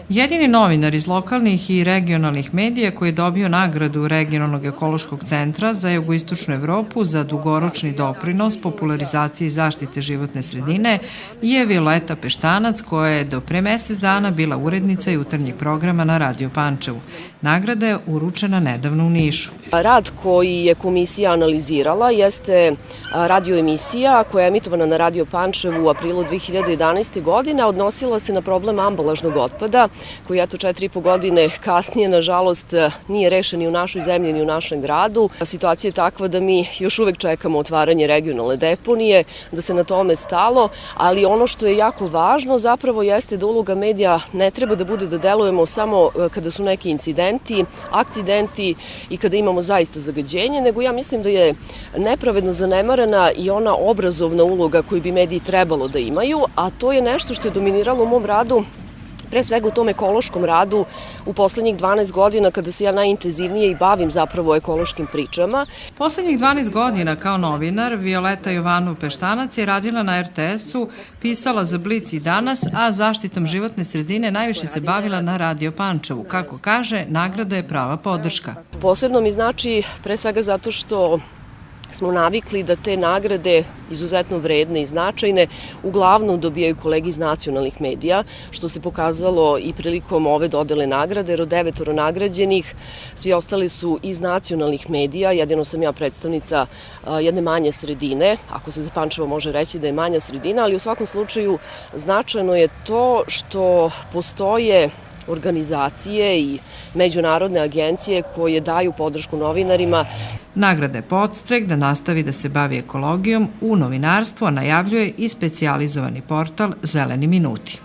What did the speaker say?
Jedini novinar iz lokalnih i regionalnih medija koji je dobio nagradu Regionalnog ekološkog centra za jugoistočnu Evropu za dugoročni doprinos popularizaciji zaštite životne sredine je Violeta Peštanac, koja je do pre mesec dana bila urednica jutarnjeg programa na Radio Pančevu. Nagrada je uručena nedavno u Nišu. Rad koji je komisija analizirala jeste radioemisija koja je emitovana na Radio Pančevu u aprilu 2011. godine, odnosila se na problem ambalažnog otpada, koji eto 4,5 godine kasnije, nažalost, nije rešen ni u našoj zemlji ni u našem gradu. Situacija je takva da mi još uvek čekamo otvaranje regionalne deponije, da se na tome stalo, ali ono što je jako važno zapravo jeste da uloga medija ne treba da bude da delujemo samo kada su neki incidenti, akcidenti i kada imamo zaista zagađenje, nego ja mislim da je nepravedno zanemarena i ona obrazovna uloga koju bi mediji trebalo da imaju, a to je nešto što je dominiralo u mom radu, pre svega u tom ekološkom radu u poslednjih 12 godina kada se ja najintenzivnije i bavim zapravo ekološkim pričama. Poslednjih 12 godina kao novinar Violeta Jovanov Peštanac je radila na RTS-u, pisala za Blic i Danas, a zaštitom životne sredine najviše se bavila na Radio Pančevu. Kako kaže, nagrada je prava podrška. Posebno mi znači pre svega zato što smo navikli da te nagrade, izuzetno vredne i značajne, uglavnom dobijaju kolegi iz nacionalnih medija, što se pokazalo i prilikom ove dodele nagrade, jer od 9 nagrađenih svi ostali su iz nacionalnih medija, jedino sam ja predstavnica jedne manje sredine, ako se za Pančevo može reći da je manja sredina, ali u svakom slučaju značajno je to što postoje organizacije i međunarodne agencije koje daju podršku novinarima. Nagrada je podstrek da nastavi da se bavi ekologijom u novinarstvu, a najavljuje i specijalizovani portal Zeleni minuti.